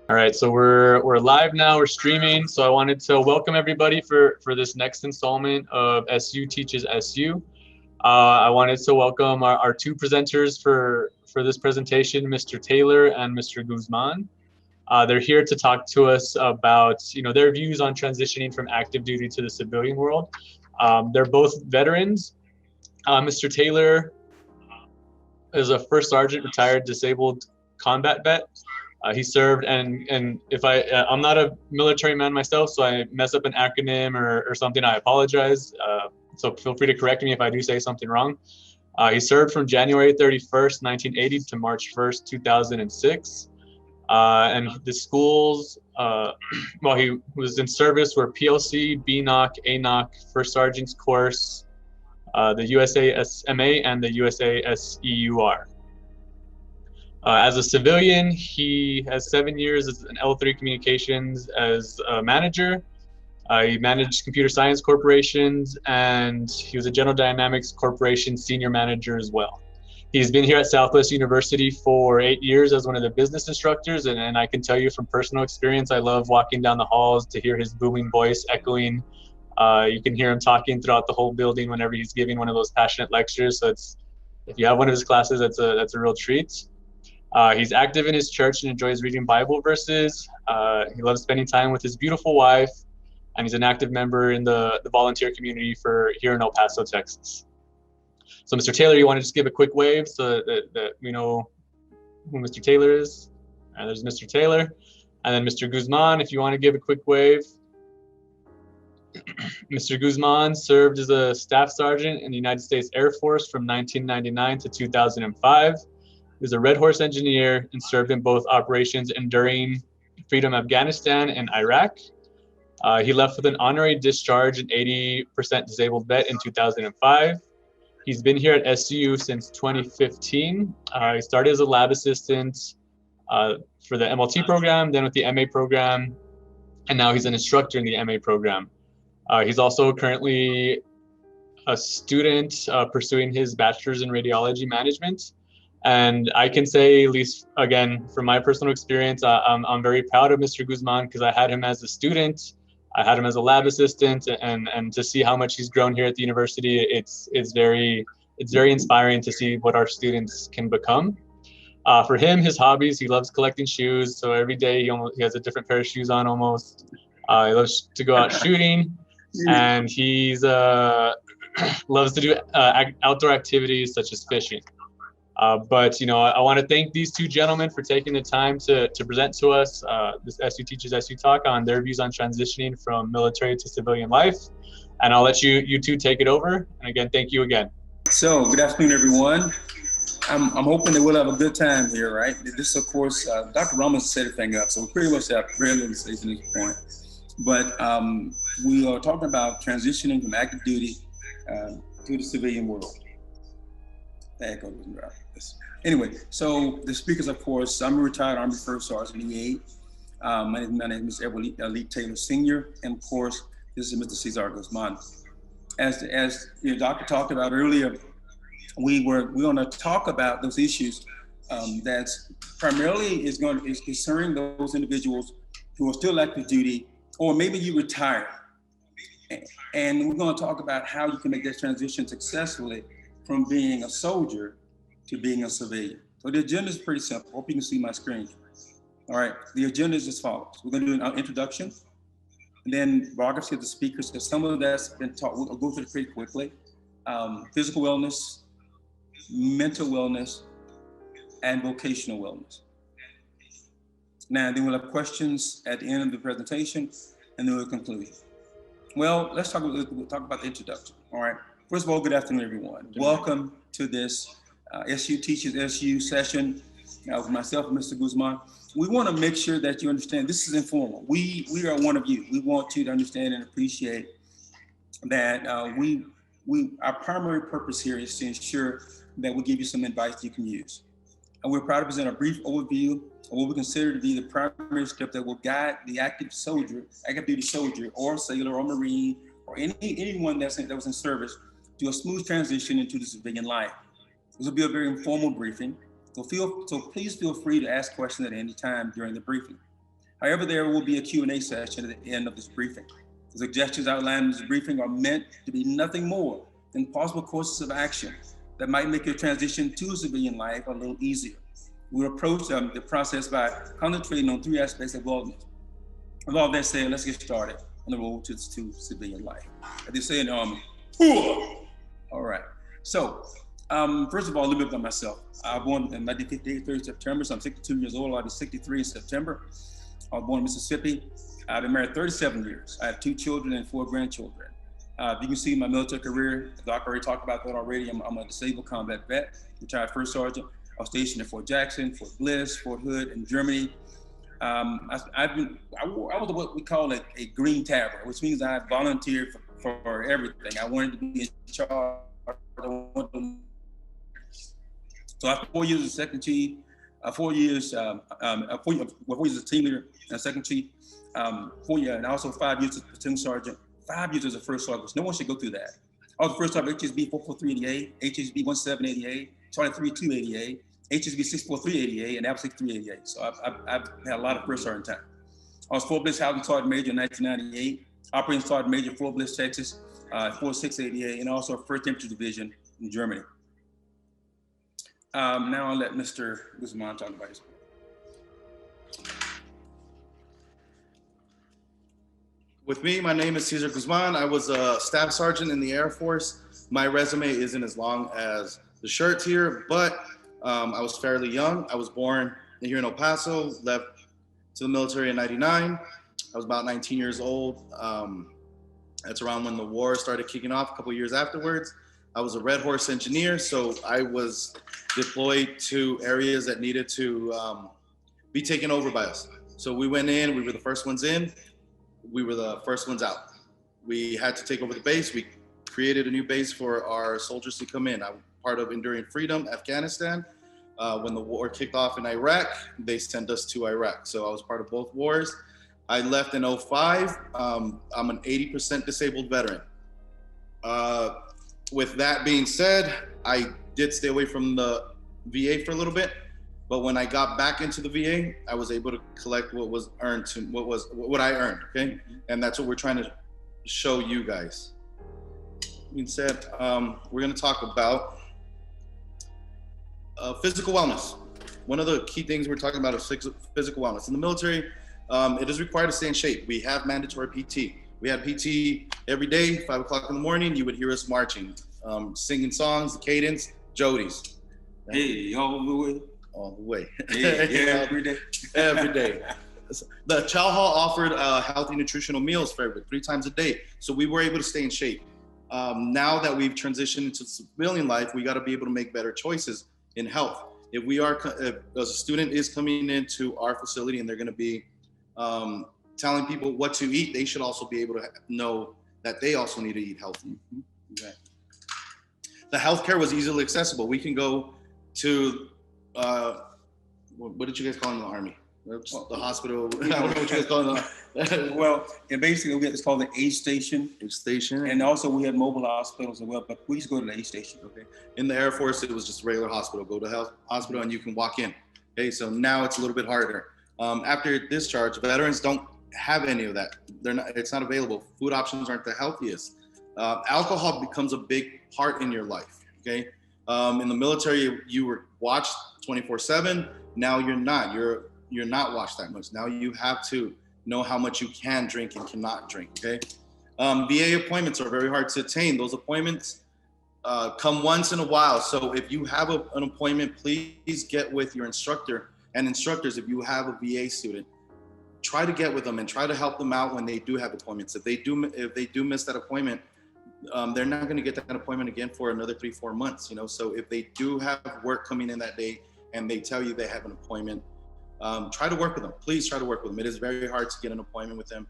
All right, so we're live now. We're streaming. So I wanted to welcome everybody for this next installment of SU Teaches SU. I wanted to welcome our two presenters for this presentation, Mr. Taylor and Mr. Guzman. They're here to talk to us about their views on transitioning from active duty to the civilian world. They're both veterans. Mr. Taylor is a first sergeant, retired disabled combat vet. He served, and if I'm not a military man myself, so I mess up an acronym or something, I apologize. So feel free to correct me if I do say something wrong. He served from January 31st, 1980 to March 1st, 2006. And the schools, while he was in service, were PLC, BNOC, ANOC, First Sergeant's Course, the USASMA, and the USASEUR. As a civilian, he has 7 years as an L3 Communications as a manager. He managed Computer Science Corporations, and he was a General Dynamics Corporation senior manager as well. He's been here at Southwest University for 8 years as one of the business instructors, and I can tell you from personal experience, I love walking down the halls to hear his booming voice echoing. You can hear him talking throughout the whole building whenever he's giving one of those passionate lectures. So if you have one of his classes, that's a real treat. He's active in his church and enjoys reading Bible verses. He loves spending time with his beautiful wife, and he's an active member in the volunteer community for here in El Paso, Texas. So, Mr. Taylor, you want to just give a quick wave so that we know who Mr. Taylor is? And there's Mr. Taylor. And then Mr. Guzman, if you want to give a quick wave. Mr. Guzman served as a staff sergeant in the United States Air Force from 1999 to 2005. He was a Red Horse engineer and served in both Operations Enduring Freedom Afghanistan and Iraq. He left with an honorary discharge and 80% disabled vet in 2005. He's been here at SU since 2015. He started as a lab assistant for the MLT program, then with the MA program, and now he's an instructor in the MA program. He's also currently a student pursuing his bachelor's in radiology management. And I can say, at least again, from my personal experience, I'm very proud of Mr. Guzman because I had him as a student, I had him as a lab assistant, and to see how much he's grown here at the university, it's very inspiring to see what our students can become. For him, his hobbies, he loves collecting shoes. So every day he has a different pair of shoes on almost. He loves to go out shooting, and he's loves to do outdoor activities such as fishing. But I want to thank these two gentlemen for taking the time to present to us this SU Teaches SU talk on their views on transitioning from military to civilian life. And I'll let you two take it over. And again, thank you again. So, good afternoon, everyone. I'm hoping that we'll have a good time here, right? This, of course, Dr. Ramos set everything up, so we pretty much have very little to say to this point. But we are talking about transitioning from active duty to the civilian world. Anyway, so the speakers, of course, I'm a retired Army First Sergeant, E8. My name is Edward Elite Taylor Sr., and of course, this is Mr. Cesar Guzman. As the doctor talked about earlier, we're going to talk about those issues that's primarily is concerning those individuals who are still active duty, or maybe you retired. And we're going to talk about how you can make that transition successfully from being a soldier to being a civilian. So the agenda is pretty simple. Hope you can see my screen. All right, the agenda is as follows. We're going to do an introduction, and then biography of the speakers, because some of that's been taught. We'll go through it pretty quickly. Physical wellness, mental wellness, and vocational wellness. Now, then we'll have questions at the end of the presentation, and then we'll conclude. Well, we'll talk about the introduction. All right. First of all, good afternoon, everyone. Welcome to this SU Teaches SU session with myself and Mr. Guzman. We want to make sure that you understand this is informal. We are one of you. We want you to understand and appreciate that our primary purpose here is to ensure that we give you some advice you can use. And we're proud to present a brief overview of what we consider to be the primary step that will guide the active duty soldier or sailor or Marine or anyone that was in service to a smooth transition into the civilian life. This will be a very informal briefing, so please feel free to ask questions at any time during the briefing. However, there will be a Q&A session at the end of this briefing. The suggestions outlined in this briefing are meant to be nothing more than possible courses of action that might make your transition to civilian life a little easier. We'll approach the process by concentrating on 3 aspects of wellness. With all that said, let's get started on the road to civilian life. As they say in the Army, all right. So, first of all, a little bit about myself. I was born in 1958, 30 September, so I'm 62 years old. I'll be 63 in September. I was born in Mississippi. I've been married 37 years. I have 2 children and 4 grandchildren. You can see my military career. Doc already talked about that already. I'm a disabled combat vet, retired first sergeant. I was stationed at Fort Jackson, Fort Bliss, Fort Hood in Germany. I was what we call a green tabber, which means I volunteered for everything. I wanted to be in charge. So after 4 years as second chief, 4 years, 4 years as team leader and second chief, 4 years, and also 5 years as platoon sergeant, 5 years as a first sergeant. No one should go through that. I was the first sergeant HSB 44388, HSB 1788, Charlie 3288, HSB 64388, and Apple 6388. So I've had a lot of first sergeant time. I was Fort Bliss Housing Sergeant Major in 1998, Operating Sergeant Major, Fort Bliss, Texas, 4688, and also 1st Infantry Division in Germany. Now I'll let Mr. Guzman talk about his. With me, my name is Cesar Guzman. I was a staff sergeant in the Air Force. My resume isn't as long as the shirts here, but I was fairly young. I was born here in El Paso, left to the military in '99. I was about 19 years old. That's around when the war started kicking off a couple of years afterwards. I was a Red Horse engineer, so I was deployed to areas that needed to be taken over by us. So we went in, we were the first ones in, we were the first ones out. We had to take over the base. We created a new base for our soldiers to come in. I'm part of Enduring Freedom, Afghanistan. When the war kicked off in Iraq, they sent us to Iraq. So I was part of both wars. I left in 2005. I'm an 80% disabled veteran. With that being said, I did stay away from the VA for a little bit, but when I got back into the VA, I was able to collect what was earned to what I earned, okay? And that's what we're trying to show you guys. That being said, we're gonna talk about physical wellness. One of the key things we're talking about is physical wellness. In the military, it is required to stay in shape. We have mandatory PT. We had PT every day, 5 o'clock in the morning. You would hear us marching, singing songs, the cadence, Jodies. Hey, all the way. All the way. Hey, yeah, every day. Every day. The Chow Hall offered healthy nutritional meals for 3 times a day. So we were able to stay in shape. Now that we've transitioned into civilian life, we got to be able to make better choices in health. If a student is coming into our facility and they're going to be telling people what to eat, they should also be able to know that they also need to eat healthy. Okay. The healthcare was easily accessible. We can go to, what did you guys call it in the Army? The hospital. I don't know what you guys call it. Well, and basically we had this called the aid station. Aid station. And also we had mobile hospitals as well, but we used to go to the aid station. Okay. In the Air Force, it was just a regular hospital. Go to health hospital and you can walk in. Okay, so now it's a little bit harder. After discharge, veterans don't have any of that. It's not available. Food options aren't the healthiest. Alcohol becomes a big part in your life. Okay. In the military, you were watched 24/7. Now you're not. You're not watched that much. Now you have to know how much you can drink and cannot drink. Okay. VA appointments are very hard to attain. Those appointments come once in a while. So if you have an appointment, please get with your instructor and instructors. If you have a VA student, try to get with them and try to help them out when they do have appointments. If they do miss that appointment, they're not going to get that appointment again for another 3-4 months. So if they do have work coming in that day and they tell you they have an appointment, try to work with them. Please try to work with them. It is very hard to get an appointment with them.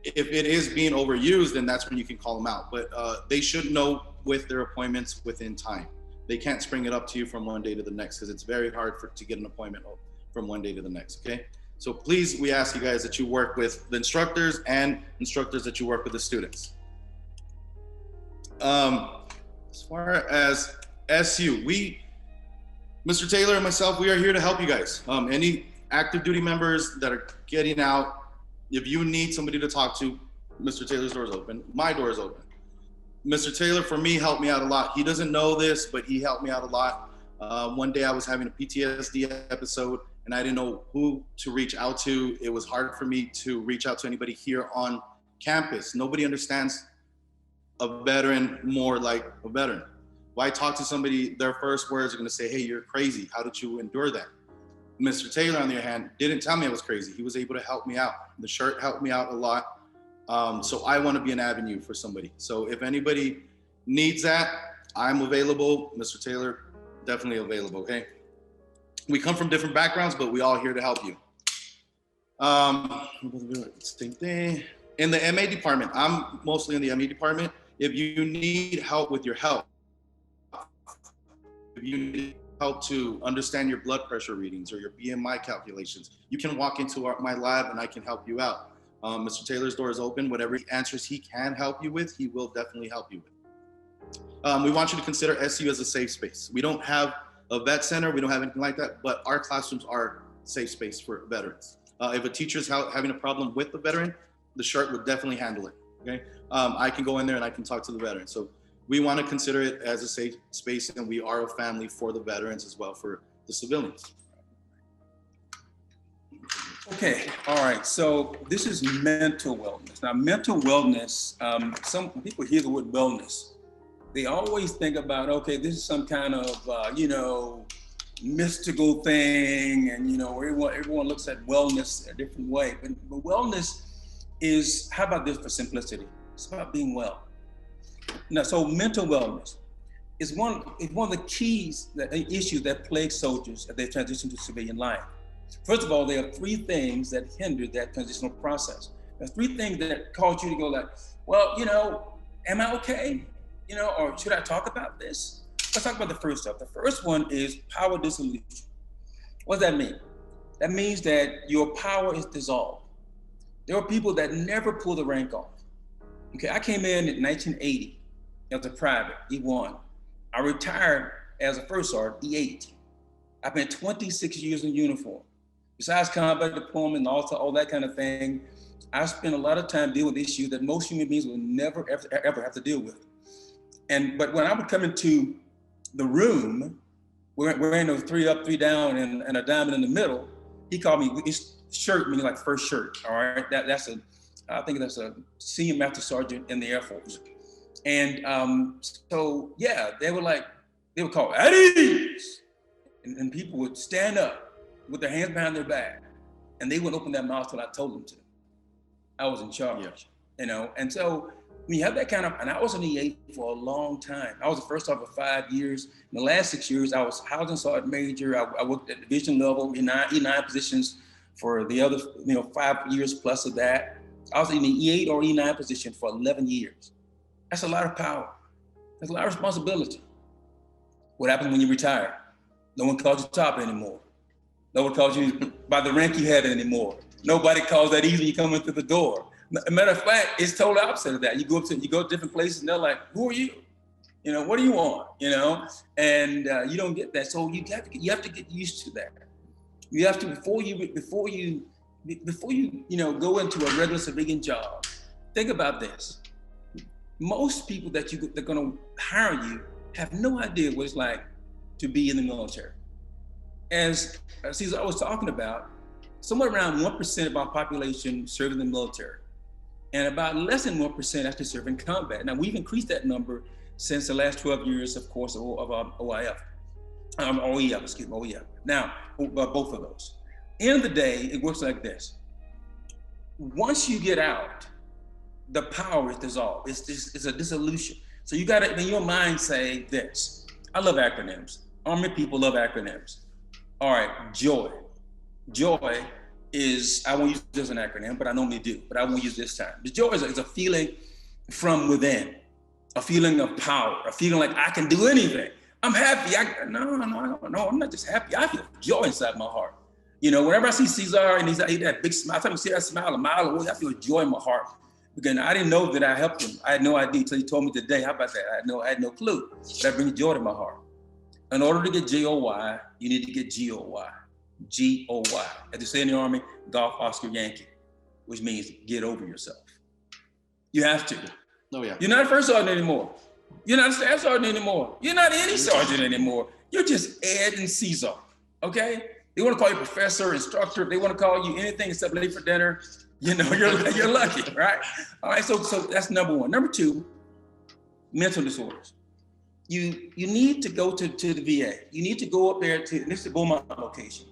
If it is being overused, then that's when you can call them out. But they should know with their appointments within time. They can't spring it up to you from one day to the next because it's very hard to get an appointment from one day to the next. Okay. So please, we ask you guys that you work with the instructors and instructors that you work with the students. As far as SU, Mr. Taylor and myself, we are here to help you guys. Any active duty members that are getting out, if you need somebody to talk to, Mr. Taylor's door is open. My door is open. Mr. Taylor, for me, helped me out a lot. He doesn't know this, but he helped me out a lot. One day I was having a PTSD episode and I didn't know who to reach out to. It was hard for me to reach out to anybody here on campus. Nobody understands a veteran more like a veteran. When I talk to somebody, their first words are gonna say, hey, you're crazy. How did you endure that? Mr. Taylor, on the other hand, didn't tell me I was crazy. He was able to help me out. The shirt helped me out a lot. So I want to be an avenue for somebody. So if anybody needs that, I'm available. Mr. Taylor, definitely available, okay? We come from different backgrounds, but we all here to help you. Same thing. In the MA department, I'm mostly in the MA department. If you need help with your health, if you need help to understand your blood pressure readings or your BMI calculations, you can walk into my lab and I can help you out. Mr. Taylor's door is open. Whatever answers he can help you with, he will definitely help you with. We want you to consider SU as a safe space. We don't have a vet center, we don't have anything like that, but our classrooms are safe space for veterans. If a teacher's having a problem with the veteran, the shirt would definitely handle it, okay? I can go in there and I can talk to the veteran. So we want to consider it as a safe space, and we are a family for the veterans as well for the civilians. Okay, all right, so this is mental wellness. Now, mental wellness, some people hear the word wellness. They always think about, okay, this is some kind of, mystical thing, and, everyone looks at wellness a different way. But wellness is, how about this for simplicity? It's about being well. Now, so mental wellness is one of the keys, issues that plague soldiers as they transition to civilian life. First of all, there are three things that hinder that transitional process. There's three things that cause you to go like, well, am I okay? Or should I talk about this? Let's talk about the first stuff. The first one is power dissolution. What does that mean? That means that your power is dissolved. There are people that never pull the rank off. Okay, I came in 1980 as a private, E1. I retired as a first sergeant, E8. I've been 26 years in uniform. Besides combat deployment and all that kind of thing, I spent a lot of time dealing with issues that most human beings will never, ever have to deal with. But when I would come into the room, we're in a 3 up, 3 down, and a diamond in the middle, he called me his shirt, meaning like first shirt, all right? I think that's a senior master sergeant in the Air Force. And so, yeah, they would call, at ease! And people would stand up with their hands behind their back, and they wouldn't open their mouth till I told them to. I was in charge, And so when you have that kind of, and I was in the E8 for a long time. I was the first sergeant for 5 years. In the last 6 years, I was housing sergeant major. I worked at division level, E9 positions for the other, 5 years plus of that. I was in the E8 or E9 position for 11 years. That's a lot of power. That's a lot of responsibility. What happens when you retire? No one calls you top anymore. No one calls you by the rank you had anymore. Nobody calls that easy when you come in through the door. Matter of fact, it's totally opposite of that. You go to different places and they're like, who are you? What do you want? And you don't get that. So you have to get used to that. You have to, before you go into a regular civilian job, think about this. Most people that they're gonna hire you have no idea what it's like to be in the military. As Cesar was talking about, somewhere around 1% of our population serve in the military, and about less than 1% actually serve in combat. Now, we've increased that number since the last 12 years, of course, of OEF. Now, both of those. End of the day, it works like this. Once you get out, the power is dissolved. It's a dissolution. So you got to, in your mind, say this. I love acronyms. Army people love acronyms. All right, JOY. JOY is, I won't use this as an acronym, but I normally do, but I won't use this time. The joy is a feeling from within, a feeling of power, a feeling like I can do anything. I'm happy. No, I'm not just happy. I feel joy inside my heart. Whenever I see Cesar and he's that big smile, I see that smile a mile away, I feel joy in my heart. Because I didn't know that I helped him. I had no idea until he told me today. How about that? I had no clue. But that brings joy to my heart. In order to get JOY, you need to get GOY. G-O-Y. As they say in the Army, Golf Oscar Yankee, which means get over yourself. You have to. Oh yeah. You're not a first sergeant anymore. You're not a staff sergeant anymore. You're not any sergeant anymore. You're just Ed and Caesar, okay? They want to call you professor, instructor. They want to call you anything except late for dinner. You know, you're lucky, right? All right, so that's number one. Number two, mental disorders. You need to go to the VA. You need to go up there to, this is the Beaumont location.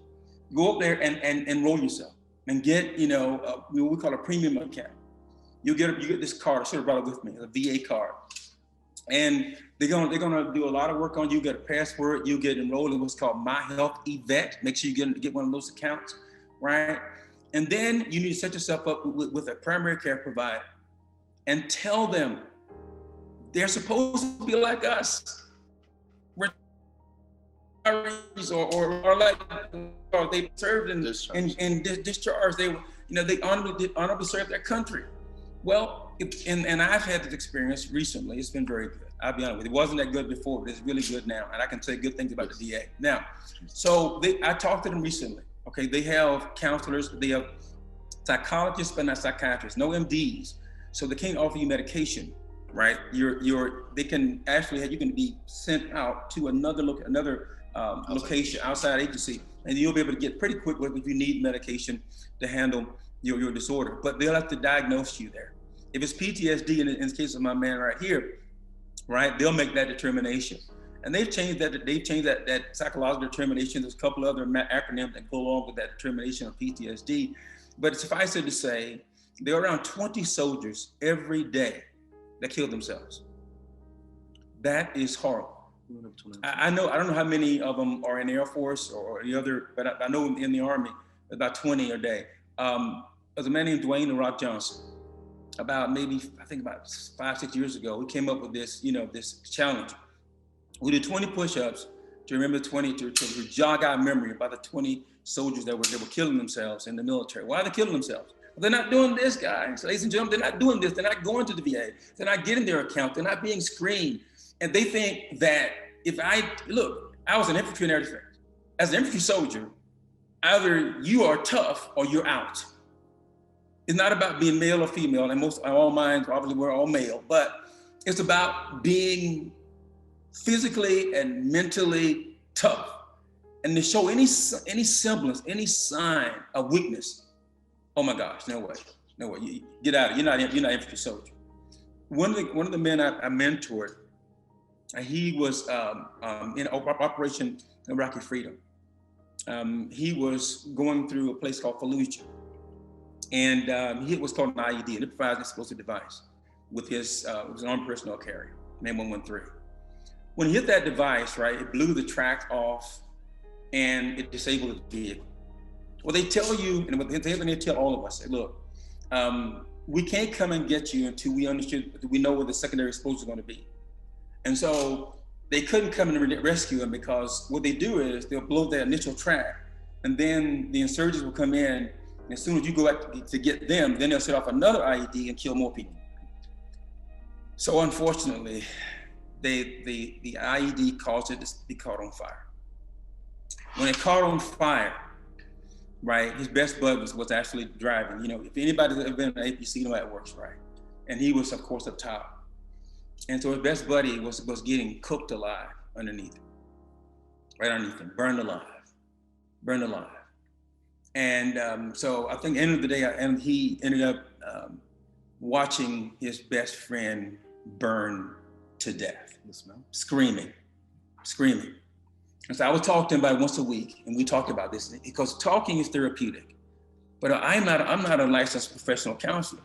Go up there and enroll yourself and get, what we call a premium account. You get this card. I should have brought it with me, a VA card. And they're gonna do a lot of work on you. You get a password. You get enrolled in what's called My Health Yvette. Make sure you get one of those accounts, right? And then you need to set yourself up with a primary care provider and tell them they're supposed to be like us. Or like they served and discharged. They honorably served their country. Well, and I've had this experience recently. It's been very good. I'll be honest with you. It wasn't that good before, but it's really good now. And I can say good things about the VA. Now, so I talked to them recently. Okay, they have counselors, they have psychologists, but not psychiatrists, no MDs. So they can't offer you medication, right? They can actually you can be sent out to another location, outside agency, and you'll be able to get pretty quick if you need medication to handle your disorder. But they'll have to diagnose you there. If it's PTSD, in the case of my man right here, right, they'll make that determination. And they've changed that psychological determination. There's a couple other acronyms that go along with that determination of PTSD. But suffice it to say, there are around 20 soldiers every day that kill themselves. That is horrible. I don't know how many of them are in the Air Force or the other, but I know in the Army, about 20 a day. There's a man named Dwayne The Rock Johnson. About 5-6 years ago, we came up with this, this challenge. We did 20 push-ups to remember to jog our memory about the 20 soldiers that were killing themselves in the military. Why are they killing themselves? Well, they're not doing this, guys. Ladies and gentlemen, they're not doing this. They're not going to the VA. They're not getting their account. They're not being screened. And they think that I was an infantry and air defense. As an infantry soldier, either you are tough or you're out. It's not about being male or female, and all minds, obviously we're all male, but it's about being physically and mentally tough. And to show any semblance, any sign of weakness, oh my gosh, no way. You get out of it. You're not an infantry soldier. One of the men I mentored, he was in Operation Iraqi Freedom. He was going through a place called Fallujah. And he was called an IED, an improvised explosive device, with it was an armed personnel carrier, name 113. When he hit that device, right, it blew the track off and it disabled the vehicle. Well, they tell you, and they tell all of us, say, look, we can't come and get you until we know where the secondary exposure is going to be. And so they couldn't come and rescue him, because what they do is they'll blow their initial track, and then the insurgents will come in. And as soon as you go out to get them, then they'll set off another IED and kill more people. So unfortunately, the IED caused it to be caught on fire. When it caught on fire, right, his best bud was actually driving. If anybody's ever been in an APC, you know how it works, right? And he was, of course, up top. And so his best buddy was getting cooked alive underneath him, right underneath him, burned alive. And so I think at the end of the day, he ended up watching his best friend burn to death, screaming. And so I would talk to him about it once a week, and we talked about this, because talking is therapeutic. But I'm not a licensed professional counselor.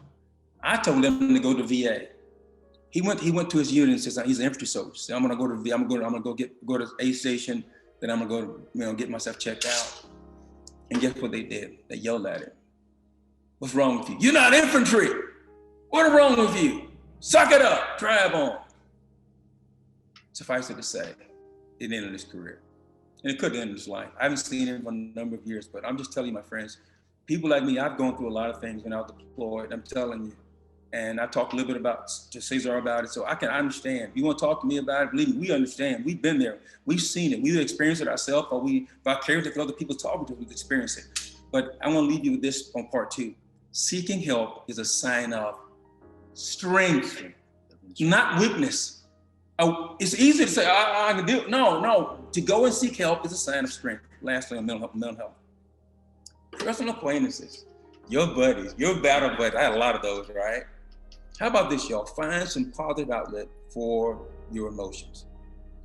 I told him to go to VA. He went to his unit and says, he's an infantry soldier. So I'm gonna go to VA. I'm gonna go to A station. Then I'm gonna go get myself checked out. And guess what they did? They yelled at him. What's wrong with you? You're not infantry. What's wrong with you? Suck it up, drive on. Suffice it to say, it ended his career. And it could end his life. I haven't seen him for a number of years, but I'm just telling you, my friends, people like me, I've gone through a lot of things when I was deployed. I'm telling you, And I talked a little bit to Cesar about it, so I can understand. You want to talk to me about it? Believe me, we understand. We've been there. We've seen it. We've experienced it ourselves, or we vicariously through other people talking to us, we've experienced it. But I want to leave you with this on part 2. Seeking help is a sign of strength, not weakness. Oh, it's easy to say, I can do it. No. To go and seek help is a sign of strength. Lastly, on mental health. Personal acquaintances, your buddies, your battle buddies. I had a lot of those, right? How about this, y'all? Find some positive outlet for your emotions.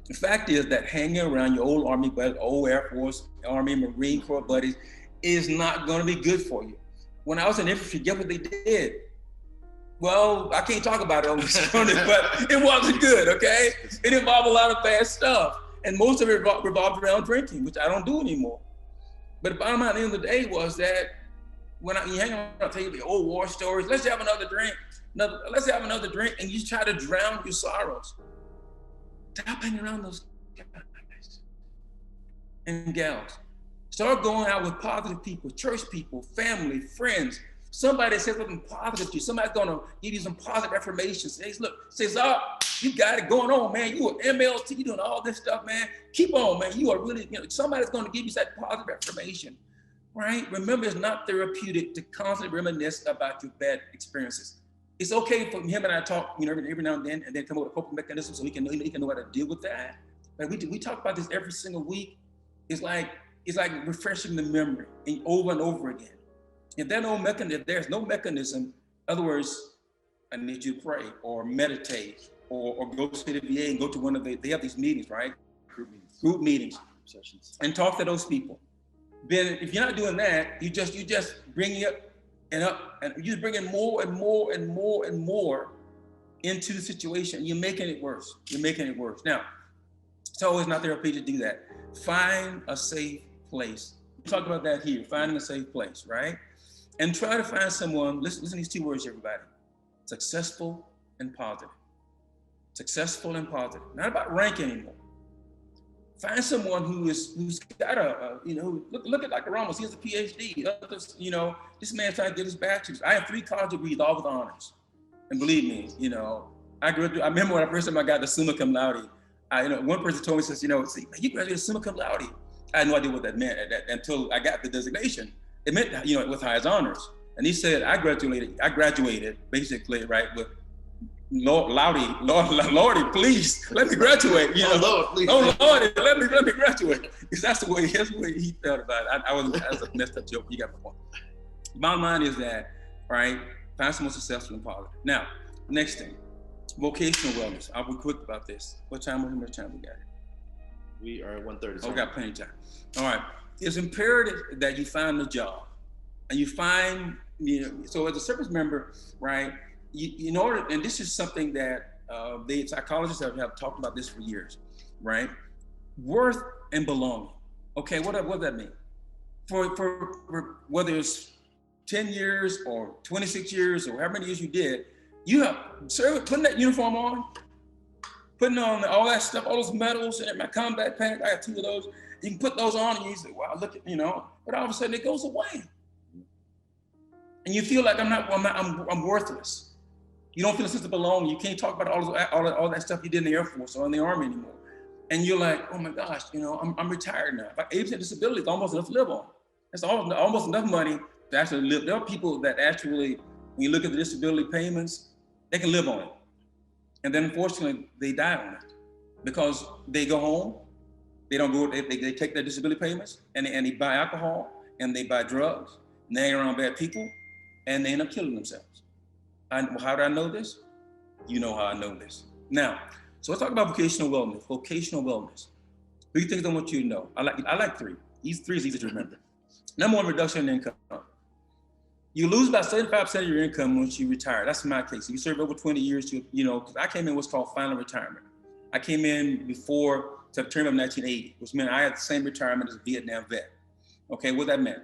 The fact is that hanging around your old Army buddies, old Air Force, Army, Marine Corps buddies is not going to be good for you. When I was in infantry, guess what they did? Well, I can't talk about it on this, but it wasn't good, okay? It involved a lot of bad stuff. And most of it revolved around drinking, which I don't do anymore. But the bottom line at the end of the day was that when you hang around, I'll tell you the old war stories, let's have another drink. Let's have another drink, and you try to drown your sorrows. Stop hanging around those guys and gals. Start going out with positive people, church people, family, friends. Somebody says something positive to you. Somebody's gonna give you some positive affirmation. Says, look, Cesar, you got it going on, man. You are MLT, you doing all this stuff, man. Keep on, man. You are really, somebody's gonna give you that positive affirmation, right? Remember, it's not therapeutic to constantly reminisce about your bad experiences. It's okay for him and I talk, every now and then come up with a coping mechanism so he can know how to deal with that. But we talk about this every single week. It's like refreshing the memory and over again. If there's no mechanism, in other words, I need you to pray or meditate or go to the VA and go to one of they have these meetings, right? Group meetings sessions, and talk to those people. Then if you're not doing that, you just bring it up and you're bringing more and more and more and more into the situation. You're making it worse. Now, it's always not therapeutic to do that. Find a safe place. We talk about that here, finding a safe place, right? And try to find someone, listen to these 2 words, everybody. Successful and positive. Successful and positive. Not about rank anymore. Find someone who's got look at like Ramos, he has a PhD. Others, this man's trying to get his bachelor's. I have 3 college degrees, all with honors. And believe me, I remember when the first time I got the summa cum laude, one person told me, says, you graduated summa cum laude. I had no idea what that meant until I got the designation. It meant, with highest honors. And he said, I graduated basically, right, with Lordy, please let me graduate. Oh Lordy, let me graduate. Because that's the way he felt about it. I was a messed up joke. You got the point. Bottom line is that, right, find someone successful and positive. Now, next thing, vocational wellness. I'll be quick about this. How much time we got? We are at 1:30. Oh, we got plenty of time. All right. It's imperative that you find a job, and you find, so as a service member, right, in order, and this is something that the psychologists have talked about this for years, right? Worth and belonging. Okay, what does that mean? For whether it's 10 years or 26 years or however many years you did, you have putting that uniform on, putting on all that stuff, all those medals and my combat pants. I got 2 of those. You can put those on and you say, wow, look at, but all of a sudden it goes away. And you feel like I'm worthless. You don't feel a sense of belonging. You can't talk about all that stuff you did in the Air Force or in the Army anymore. And you're like, oh my gosh, I'm retired now. If 80% disability is almost enough to live on. It's almost enough money to actually live. There are people that actually, when you look at the disability payments, they can live on it. And then unfortunately, they die on it because they go home. They don't go. They take their disability payments and they buy alcohol and they buy drugs and they hang around bad people and they end up killing themselves. How do I know this? You know how I know this. Now, so let's talk about vocational wellness. Vocational wellness. 3 things I want you to know. I like 3. These 3 is easy to remember. Number 1, reduction in income. You lose about 75% of your income once you retire. That's my case. If you serve over 20 years, because I came in what's called final retirement. I came in before September of 1980, which meant I had the same retirement as a Vietnam vet. Okay, what that meant?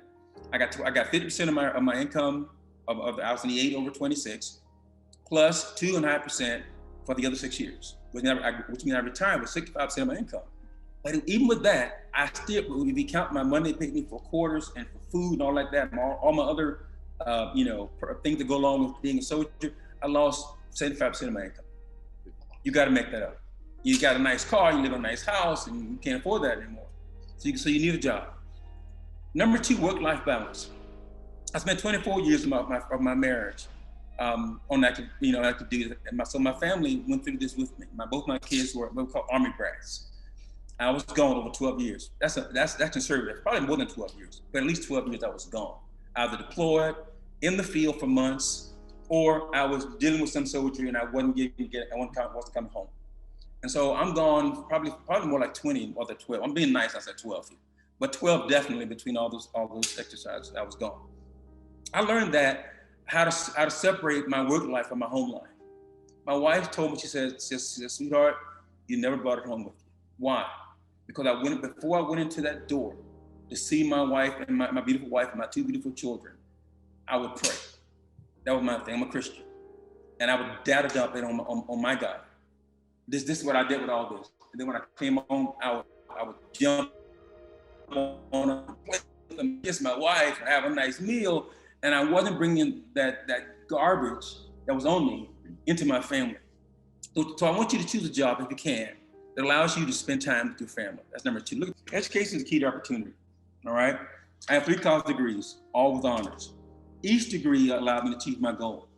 I got 50% of my income I was in the 8 over 26, plus 2.5% for the other 6 years, which means I retired with 65% of my income. But even with that, I still, if you count my money they paid me for quarters and for food and all like that, and all my other, things that go along with being a soldier, I lost 75% of my income. You got to make that up. You got a nice car, you live in a nice house, and you can't afford that anymore. So you need a job. Number two, work-life balance. I spent 24 years of my marriage on active duty. So my family went through this with me. Both my kids were what we call Army brats. I was gone over 12 years. That's conservative, probably more than 12 years, but at least 12 years I was gone. Either deployed, in the field for months, or I was dealing with some surgery and I wasn't coming home. And so I'm gone probably more like 20 or the 12. I'm being nice, I said 12 here. But 12 definitely between all those exercises, I was gone. I learned that how to separate my work life from my home life. My wife told me, she said, sweetheart, you never brought it home with you. Why? Because before I went into that door to see my wife and my beautiful wife and my two beautiful children, I would pray. That was my thing. I'm a Christian. And I would data dump it on my God. This is what I did with all this. And then when I came home, I would jump on a plate and kiss my wife and have a nice meal. And I wasn't bringing that garbage that was on me into my family. So I want you to choose a job, if you can, that allows you to spend time with your family. That's number two. Look, education is the key to opportunity, all right? I have 3 college degrees, all with honors. Each degree allowed me to achieve my goal.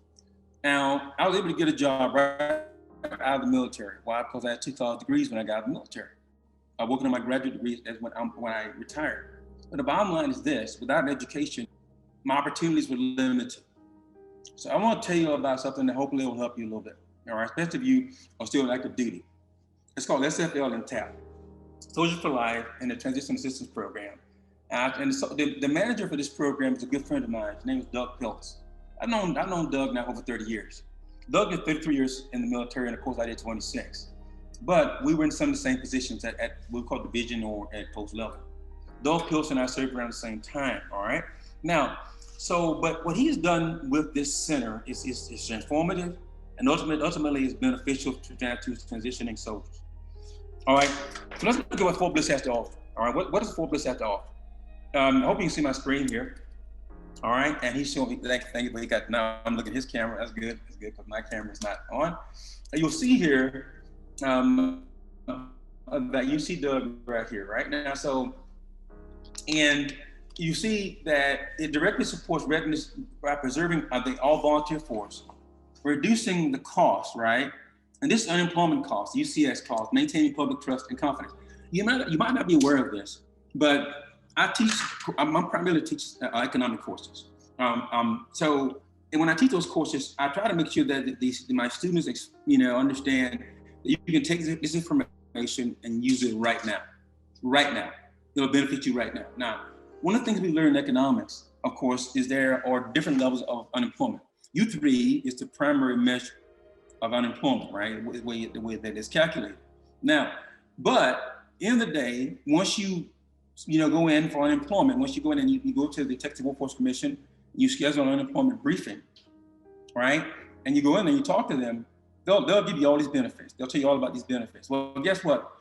Now, I was able to get a job right out of the military. Why? Because I had 2 college degrees when I got out of the military. I worked on my graduate degree when I retired. But the bottom line is this: without an education, my opportunities were limited. So I want to tell you about something that hopefully will help you a little bit. All right, especially if you are still in active duty. It's called SFL and TAP, Soldiers for Life and the Transition Assistance Program. And so the manager for this program is a good friend of mine. His name is Doug Piltz. I've known Doug now over 30 years. Doug did 33 years in the military, and of course I did 26. But we were in some of the same positions at what we call division or at post level. Doug Piltz and I served around the same time, all right? Now, but what he's done with this center is informative and ultimately is beneficial to transitioning soldiers. All right, so let's look at what Fort Bliss has to offer. All right, what does Fort Bliss have to offer? I hope you can see my screen here. All right, and he's showing me, thank you, but now I'm looking at his camera. That's good, because my camera is not on. And you'll see here that you see Doug right here, right now. So, and you see that it directly supports readiness by preserving the all-volunteer force, reducing the cost, right? And this unemployment cost, UCS cost, maintaining public trust and confidence. You might not be aware of this, but I primarily teach economic courses. So when I teach those courses, I try to make sure that my students, understand that you can take this information and use it right now. Right now, it'll benefit you right now. Now, one of the things we learn in economics, of course, is there are different levels of unemployment. U3 is the primary measure of unemployment, right? The way that it's calculated. Now, but in the day, once you go in for unemployment, once you go in and you go to the Texas Workforce Commission, you schedule an unemployment briefing, right? And you go in and you talk to them, they'll give you all these benefits. They'll tell you all about these benefits. Well, guess what?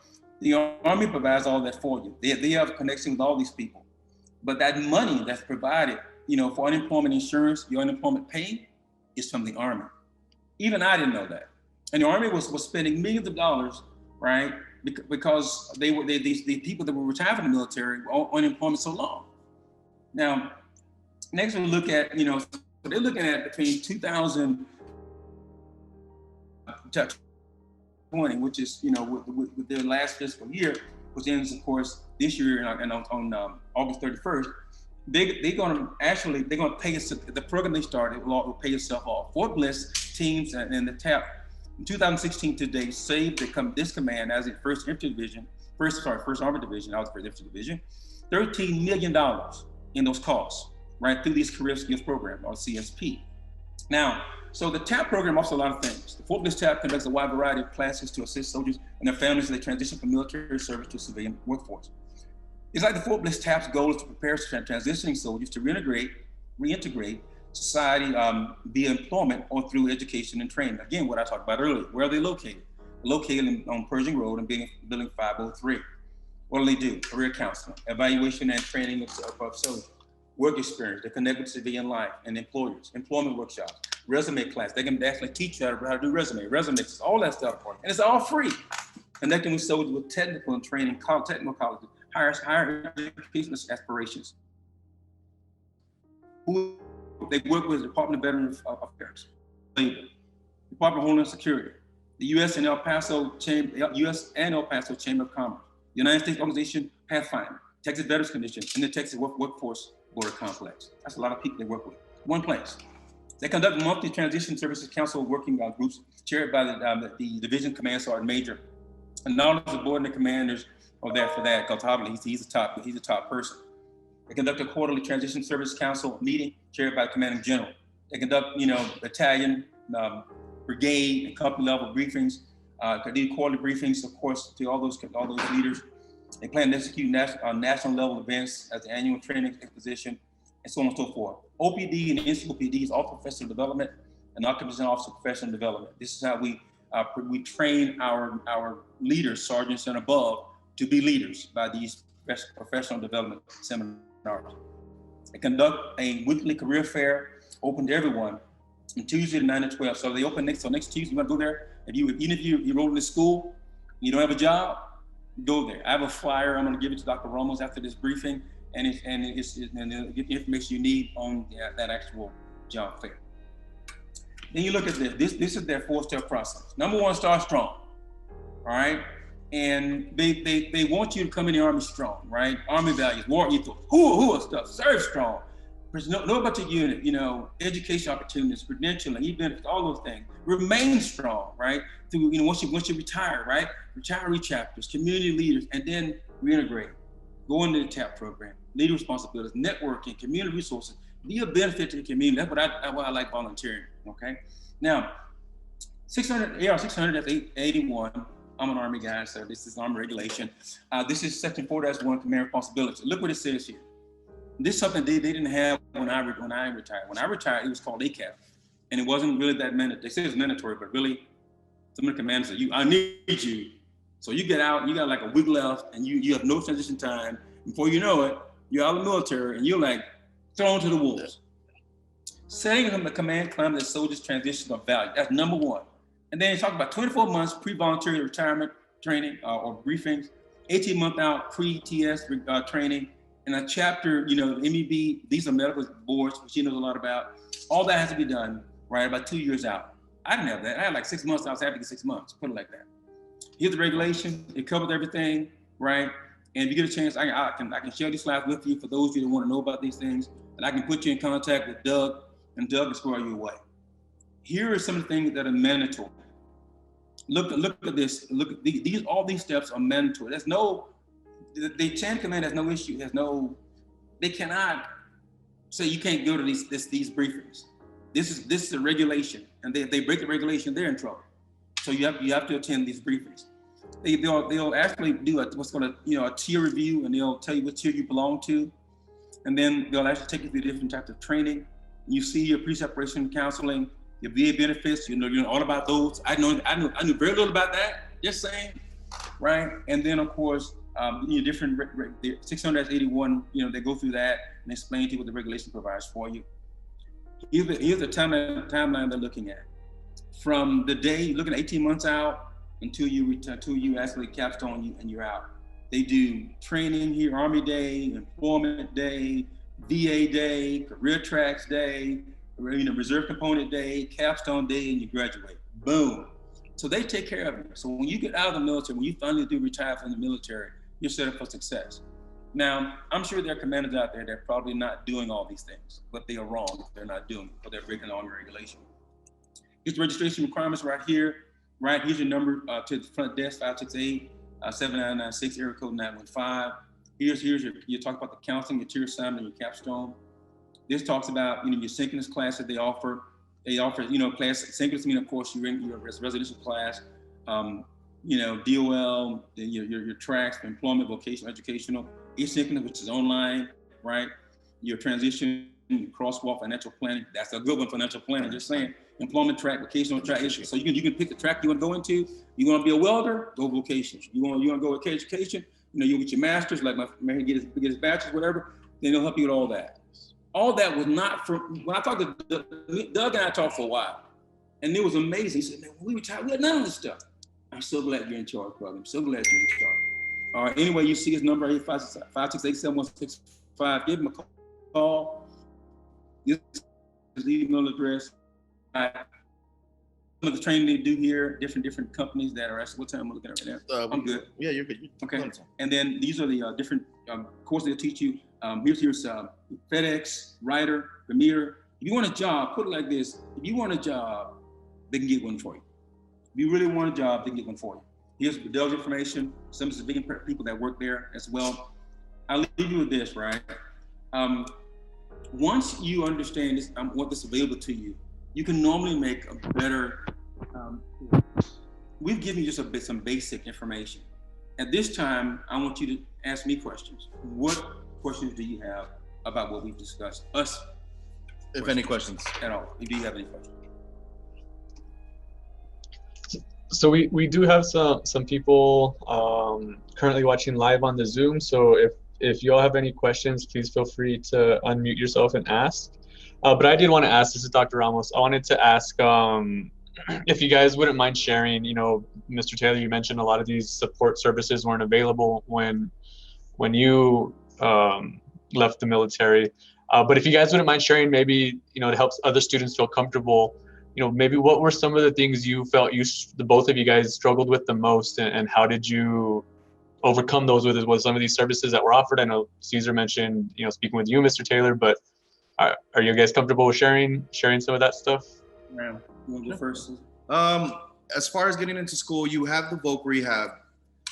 The Army provides all that for you. They have a connection with all these people. But that money that's provided, for unemployment insurance, your unemployment pay, is from the Army. Even I didn't know that. And the Army was spending millions of dollars, right? Because these people that were retired from the military were on unemployment so long. Now, next we look at, so they're looking at between 2020, which is, with their last fiscal year, which ends, of course, this year and on August 31st, they're going to pay us. The program they started will pay itself off. Fort Bliss teams and the TAP in 2016 to date saved this command as a first Army Division. I was the first Infantry Division, $13 million in those costs, right, through these career skills program or CSP. Now, so the TAP program offers a lot of things. The Fort Bliss TAP conducts a wide variety of classes to assist soldiers and their families as they transition from military service to civilian workforce. It's like the Fort Bliss TAP's goal is to prepare transitioning soldiers to reintegrate society via employment or through education and training. Again, what I talked about earlier. Where are they located? Located on Pershing Road and Building 503. What do they do? Career counseling, evaluation and training of soldiers, work experience, they connect with civilian life and employers, employment workshops, resume class. They can actually teach you how to do resumes, all that stuff. And it's all free. Connecting with soldiers with technical and training, technical colleges, higher education aspirations. Who they work with the Department of Veterans Affairs, Labor, Department of Homeland Security, the U.S. and El Paso Chamber of Commerce, the United States Organization Pathfinder, Texas Veterans Commission, and the Texas Workforce Border Complex. That's a lot of people they work with. One place. They conduct monthly Transition Services Council working groups chaired by the Division Command Sergeant Major. And all of the board and the commanders are there for that, because obviously he's a top person. They conduct a quarterly Transition Service Council meeting chaired by the Commanding General. They conduct, battalion, brigade, and company level briefings. They do quarterly briefings, of course, to all those leaders. They plan to execute national level events as the annual training exposition, and so on and so forth. OPD and NCOPD is all professional development, and Occupational Officer professional development. This is how we train our leaders, sergeants and above, to be leaders by these professional development seminars. They conduct a weekly career fair open to everyone from Tuesday to 9 to 12. So they open next Tuesday. You want to go there? Even if you enroll in the school, you don't have a job, go there. I have a flyer. I'm going to give it to Dr. Ramos after this briefing, and get the information you need on that actual job fair. Then you look at this. This is their 4-step process. Number 1, start strong. All right. And they want you to come in the Army strong, right? Army values, war ethos, who stuff, serve strong. Know about your unit, education opportunities, credentialing, e-benefits, all those things. Remain strong, right? Through, once you retire, right? Retiree chapters, community leaders, and then reintegrate. Go into the TAP program, leader responsibilities, networking, community resources. Be a benefit to the community. That's why I like volunteering, okay? Now, 600, that's 81. I'm an Army guy, so this is Army regulation. This is section 4-1, command responsibility. Look what it says here. This is something they didn't have when I retired. When I retired, it was called ACAP, and it wasn't really that mandatory. They said it's mandatory, but really, some of the commanders said, I need you. So you get out, you got like a week left, and you have no transition time. Before you know it, you're out of the military, and you're like thrown to the wolves. Setting the command climate that soldiers transition of value. That's number 1. And then you talk about 24 months pre-voluntary retirement training or briefings, 18-month out pre-TS training, and a chapter, MEB, these are medical boards, which she knows a lot about. All that has to be done, right, about 2 years out. I didn't have that. I had like 6 months. I was happy to get 6 months, put it like that. Here's the regulation. It covers everything, right? And if you get a chance, I can share these slides with you for those of you that want to know about these things, and I can put you in contact with Doug, and Doug can square you away. Here are some of the things that are mandatory. Look at this. Look at these. All these steps are mandatory. There's no, the chain of command has no issue. They cannot say you can't go to these briefings. This is a regulation, and they break the regulation, they're in trouble. So you have to attend these briefings. They'll actually do what's called a tier review, and they'll tell you what tier you belong to, and then they'll actually take you through different types of training. You see your pre-separation counseling, your VA benefits, you know all about those. I knew very little about that, just saying, right? And then of course, different 681, they go through that and explain to you what the regulation provides for you. Here's the timeline they're looking at. From the day, looking at 18 months out until you actually capstone and you're out. They do training here, Army Day, Employment Day, VA Day, Career Tracks Day, Reserve Component Day, Capstone Day, and you graduate. Boom. So they take care of you. So when you get out of the military, when you finally do retire from the military, you're set up for success. Now, I'm sure there are commanders out there that are probably not doing all these things, but they are wrong if they're not doing it, or they're breaking Army regulation. Here's the registration requirements right here, right? Here's your number to the front desk, 568-7996, area code 915. Here's you talk about the counseling, your tier assignment, and your capstone. This talks about, your synchronous class that they offer. They offer, class, synchronous meaning, of course, you're in your residential class, DOL, your tracks, employment, vocational, educational, asynchronous, which is online, right? Your transition, crosswalk, financial planning. That's a good one, financial planning, just saying. Employment track, vocational track issue. So you can pick the track you want to go into. You want to be a welder, go vocations. You want to go with education, you'll get your master's, like my man get his bachelor's, whatever. Then they'll help you with all that. All that was not for, when I talked to Doug and I talked for a while, and it was amazing. He said, man, we retired, we had none of this stuff. I'm so glad you're in charge, brother. I'm so glad you're in charge. All right, anyway, you see his number, 568-7165. Give him a call. His email address. Some of the training they do here, different companies that are actually, what time am I looking at right now? I'm good. Yeah, you're good. Okay. And then these are the different courses they'll teach you. Here's FedEx, Ryder, Premier. If you want a job, put it like this. If you want a job, they can get one for you. If you really want a job, they can get one for you. Here's Dell's information, some of the big people that work there as well. I'll leave you with this, right? Once you understand this, what is available to you, you can normally make a better, we've given you just some basic information. At this time, I want you to ask me questions. What questions do you have about what we've discussed? If any questions. At all, do you have any questions? So we do have some people currently watching live on the Zoom. So if you all have any questions, please feel free to unmute yourself and ask. But I did want to ask, this is Dr. Ramos. I wanted to ask if you guys wouldn't mind sharing, you know, Mr. Taylor, you mentioned a lot of these support services weren't available when you left the military. But if you guys wouldn't mind sharing, maybe, you know, it helps other students feel comfortable, you know, maybe what were some of the things you felt the both of you guys struggled with the most, and how did you overcome those with some of these services that were offered? I know Cesar mentioned, you know, speaking with you, Mr. Taylor, but are you guys comfortable with sharing some of that stuff? Yeah, you want to go first? As far as getting into school, you have the Voc Rehab.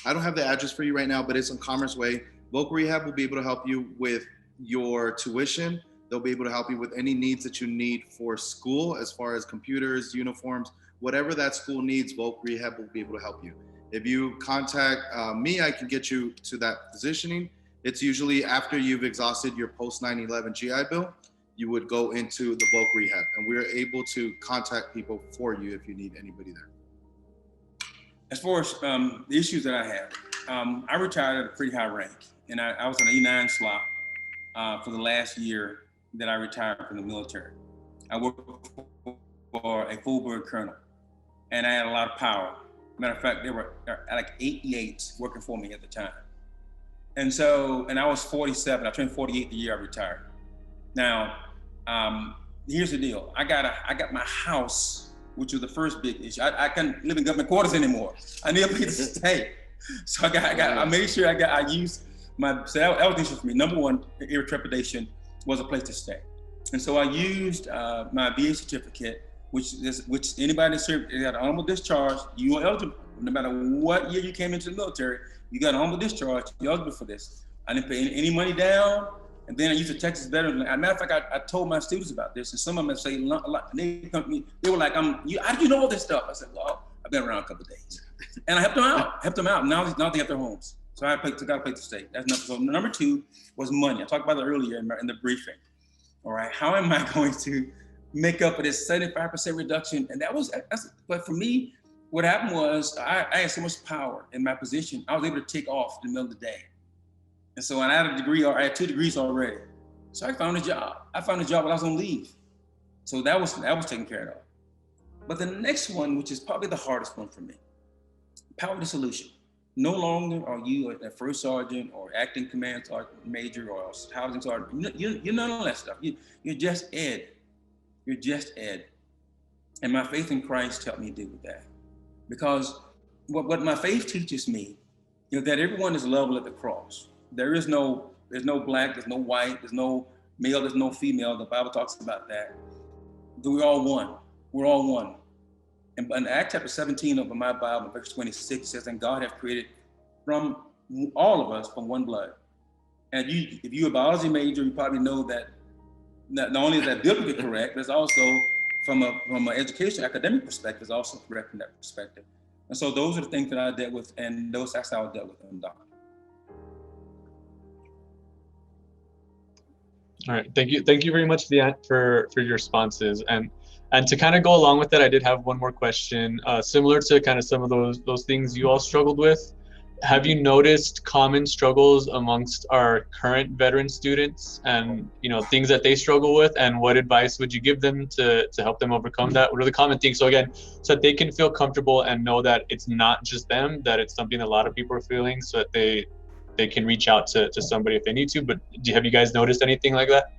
I don't have the address for you right now, but it's on Commerce Way. Voc Rehab will be able to help you with your tuition. They'll be able to help you with any needs that you need for school, as far as computers, uniforms, whatever that school needs, Voc Rehab will be able to help you. If you contact me, I can get you to that positioning. It's usually after you've exhausted your post 9/11 GI Bill, you would go into the Voc Rehab, and we're able to contact people for you if you need anybody there. As far as the issues that I had, I retired at a pretty high rank, and I was an E9 slot for the last year that I retired from the military. I worked for a full bird colonel, and I had a lot of power. Matter of fact, there were like 8 E8s working for me at the time. And I was 47, I turned 48 the year I retired. Now, here's the deal. I got my house, which was the first big issue. I couldn't live in government quarters anymore. I need a place to stay. So I made sure I used so that was the issue for me. Number one, air trepidation was a place to stay. And so I used my VA certificate, which anybody that served, they got an honorable discharge, you are eligible. No matter what year you came into the military, you got an honorable discharge, you're eligible for this. I didn't pay any money down. And then I used the Texas Veteran. As a matter of fact, I told my students about this, and some of them say, they were like, how did you know all this stuff? I said, well, I've been around a couple of days. And I helped them out. Now they have their homes. So I got a place to stay. So number two was money. I talked about it earlier in the briefing. All right, how am I going to make up for this 75% reduction? And but for me, what happened was I had so much power in my position, I was able to take off in the middle of the day. And so I had 2 degrees already. So I found a job. I found a job while I was on leave. So that was taken care of. But the next one, which is probably the hardest one for me, power to solution. No longer are you a first sergeant or acting command sergeant major or housing sergeant. You're none of that stuff. You're just Ed. You're just Ed. And my faith in Christ helped me deal with that. Because what my faith teaches me is that everyone is level at the cross. There's no black, there's no white, there's no male, there's no female. The Bible talks about that. We're all one. We're all one. And in Acts chapter 17 of my Bible, verse 26 says, and God has created from all of us from one blood. And if you're a biology major, you probably know that not only is that biblically correct, but it's also from an education academic perspective, is also correct from that perspective. And so those are the things that I dealt with, and that's how I dealt with them, Doc. All right, thank you very much for your responses. And to kind of go along with that, I did have one more question, similar to kind of some of those things you all struggled with. have you noticed common struggles amongst our current veteran students, and things that they struggle with, and what advice would you give them to help them overcome that? What are the common things, so again, so that they can feel comfortable and know that it's not just them, that it's something a lot of people are feeling, so that they can reach out to somebody if they need to? But have you guys noticed anything like that?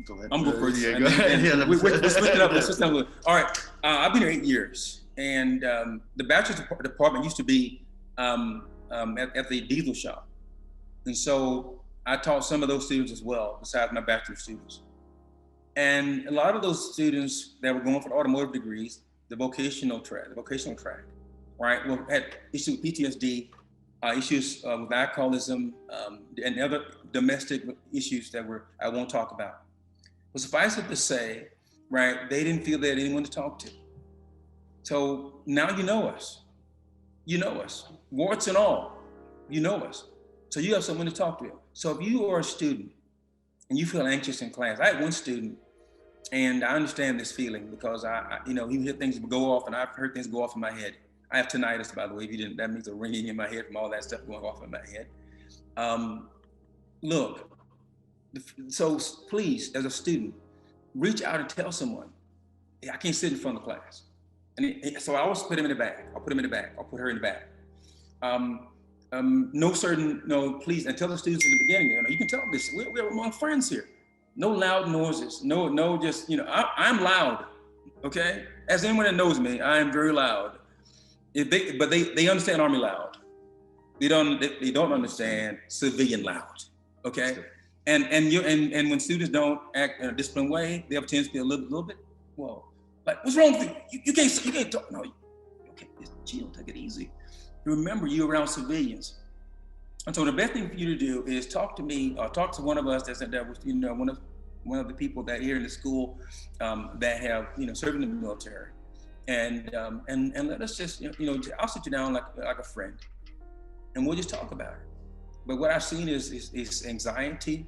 Go ahead. I'm going first. Yeah, go ahead. Yeah, Let's switch it up. All right. I've been here 8 years, and the bachelor's department used to be at the diesel shop, and so I taught some of those students as well, besides my bachelor students. And a lot of those students that were going for automotive degrees, the vocational track, right? Well, had issues with PTSD, issues with alcoholism, and other domestic issues that I won't talk about. But suffice it to say, right, they didn't feel they had anyone to talk to. So now you know us. You know us, warts and all, you know us. So you have someone to talk to. So if you are a student and you feel anxious in class, I had one student, and I understand this feeling because he hear things go off, and I've heard things go off in my head. I have tinnitus, by the way. If you didn't, that means a ringing in my head from all that stuff going off in my head. Look, so please, as a student, reach out and tell someone, I can't sit in front of the class. And so I always put him in the back. I'll put him in the back. I'll put her in the back. Please, and tell the students in the beginning, you can tell them this, we're among friends here. No loud noises, no, just, I'm loud, okay? As anyone that knows me, I am very loud. But they understand Army loud. They don't understand civilian loud, okay? And when students don't act in a disciplined way, they have a tendency to be a little bit, well, like, what's wrong with you? You can't talk. No, okay, just chill, take it easy. Remember, you're around civilians. And so the best thing for you to do is talk to me, or talk to one of us that was, one of the people that here in the school that have, served in the military. And let us just, I'll sit you down like a friend, and we'll just talk about it. But what I've seen is anxiety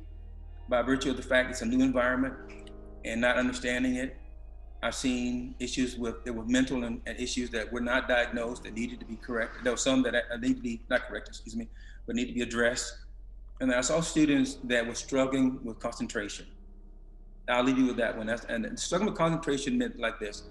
by virtue of the fact it's a new environment and not understanding it. I've seen issues with mental and issues that were not diagnosed that needed to be corrected. There were some that need to be not corrected, but need to be addressed. And I saw students that were struggling with concentration. I'll leave you with that one. And struggling with concentration meant like this: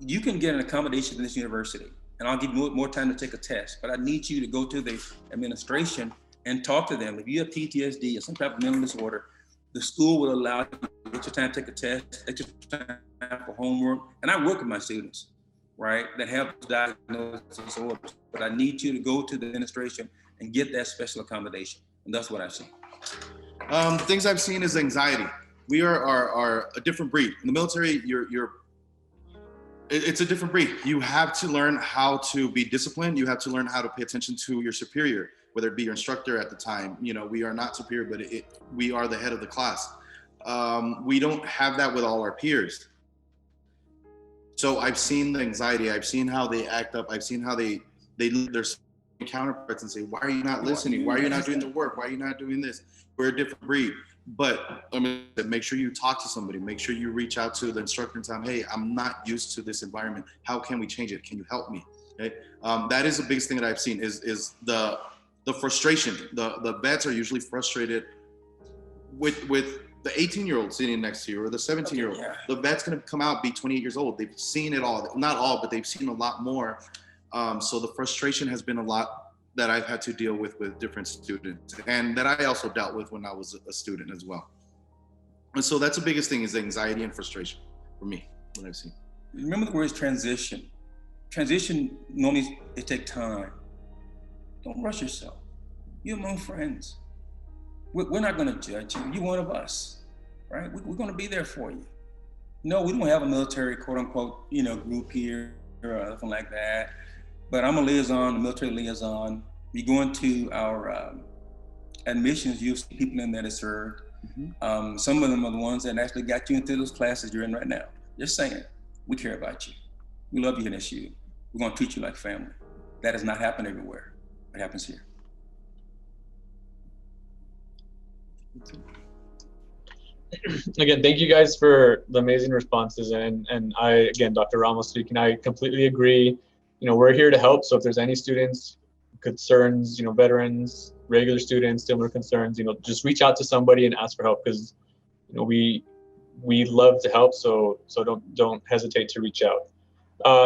you can get an accommodation in this university, and I'll give you more time to take a test, but I need you to go to the administration and talk to them. If you have PTSD or some type of mental disorder, the school will allow you to get your time to take a test, extra time for homework. And I work with my students, right, that have diagnosed disorders, but I need you to go to the administration and get that special accommodation. And that's what I've seen. The things I've seen is anxiety. We are a different breed. In the military, it's a different breed. You have to learn how to be disciplined. You have to learn how to pay attention to your superior, whether it be your instructor at the time. We are not superior, but we are the head of the class. We don't have that with all our peers. So I've seen the anxiety. I've seen how they act up. I've seen how their counterparts and say, why are you not listening? Why are you not doing the work? Why are you not doing this? We're a different breed. But make sure you talk to somebody. Make sure you reach out to the instructor and tell them, hey, I'm not used to this environment. How can we change it? Can you help me? Okay? That is the biggest thing that I've seen is the frustration. The vets are usually frustrated with the 18-year-old sitting next to you or the 17-year-old. Okay, yeah. The vet's gonna come out, be 28 years old. They've seen it all. Not all, but they've seen a lot more. So the frustration has been a lot that I've had to deal with different students, and that I also dealt with when I was a student as well. And so that's the biggest thing, is anxiety and frustration for me, what I've seen. Remember the word transition. Transition, normally it takes time. Don't rush yourself. You're among friends. We're not gonna judge you. You're one of us, right? We're gonna be there for you. No, we don't have a military quote unquote, group here or nothing like that. But I'm a liaison, a military liaison. We go into our admissions, you'll see people in there that served. Mm-hmm. Some of them are the ones that actually got you into those classes you're in right now. Just saying, we care about you. We love you in SU. We're gonna treat you like family. That does not happen everywhere. It happens here. again, thank you guys for the amazing responses. And I, again, Dr. Ramos speaking, I completely agree. We're here to help. So if there's any students, concerns, veterans, regular students, similar concerns, just reach out to somebody and ask for help, because, we love to help. So don't hesitate to reach out.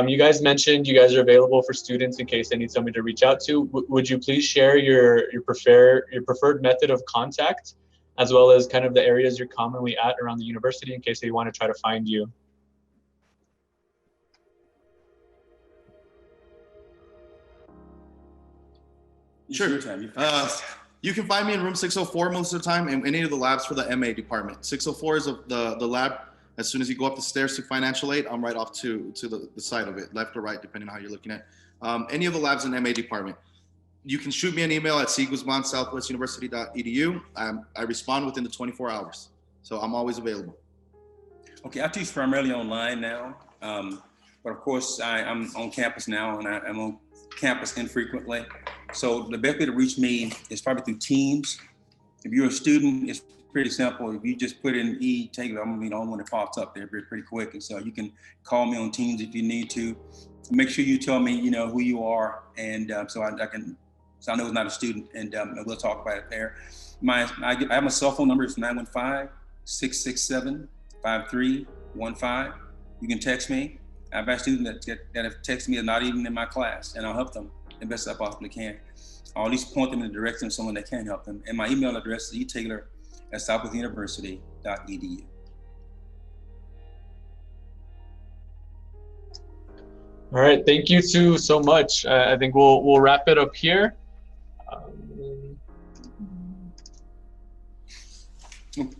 You guys mentioned you guys are available for students in case they need somebody to reach out to. Would you please share your preferred method of contact, as well as kind of the areas you're commonly at around the university in case they want to try to find you? Sure. You can find me in room 604 most of the time in any of the labs for the MA department. 604 is the lab. As soon as you go up the stairs to financial aid, I'm right off to the side of it, left or right, depending on how you're looking at. Any of the labs in MA department. You can shoot me an email at cguzman@southwestuniversity.edu. I respond within the 24 hours. So I'm always available. Okay, I teach primarily online now. But of course, I'm on campus now, and I'm on campus infrequently. So the best way to reach me is probably through Teams. If you're a student, it's pretty simple. If you just put in E. Taylor, I'm gonna be the only one that pops up there pretty quick. And so you can call me on Teams if you need to. Make sure you tell me, who you are, and so I know it's not a student, and we'll talk about it there. I have my cell phone number. It's 915-667-5315. You can text me. I've had students that have texted me and not even in my class, and I'll help them the best I possibly can. I'll at least point them in the direction of someone that can help them. And my email address is etaylor@southwestuniversity.edu. All right, thank you two so much. I think we'll wrap it up here.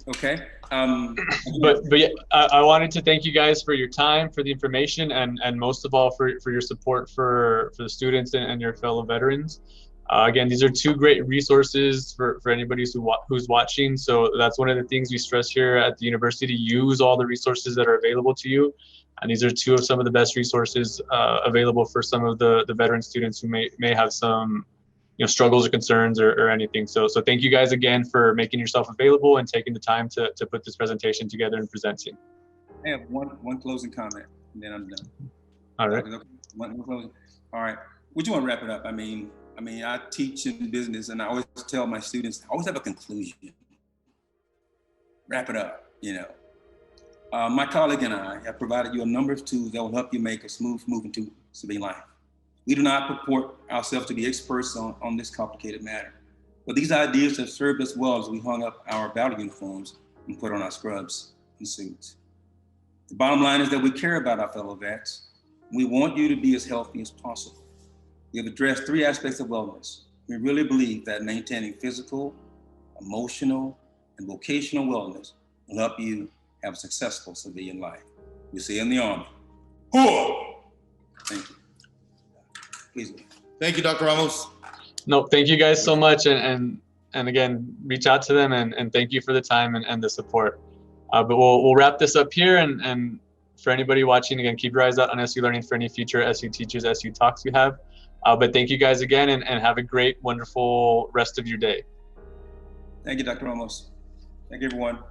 Okay. But yeah, I wanted to thank you guys for your time, for the information, and most of all for your support for the students and your fellow veterans. Again, these are two great resources for anybody who's watching. So that's one of the things we stress here at the university: use all the resources that are available to you. And these are two of some of the best resources available for some of the veteran students who may have some struggles or concerns or anything. So thank you guys again for making yourself available and taking the time to put this presentation together and presenting. I have one closing comment, and then I'm done. All right. One closing. All right. Would you want to wrap it up? I mean, I teach in business, and I always tell my students, I always have a conclusion. Wrap it up, My colleague and I have provided you a number of tools that will help you make a smooth move into civilian life. We do not purport ourselves to be experts on this complicated matter, but these ideas have served us well as we hung up our battle uniforms and put on our scrubs and suits. The bottom line is that we care about our fellow vets. We want you to be as healthy as possible. We have addressed 3 aspects of wellness. We really believe that maintaining physical, emotional, and vocational wellness will help you have a successful civilian life. We say in the Army, thank you. Please. Thank you, Dr. Ramos. No, thank you guys so much. And again, reach out to them and thank you for the time and the support. But we'll wrap this up here. And for anybody watching, again, keep your eyes out on SU Learning for any future SU Teaches, SU Talks we have. But thank you guys again and have a great, wonderful rest of your day. Thank you, Dr. Ramos. Thank you, everyone.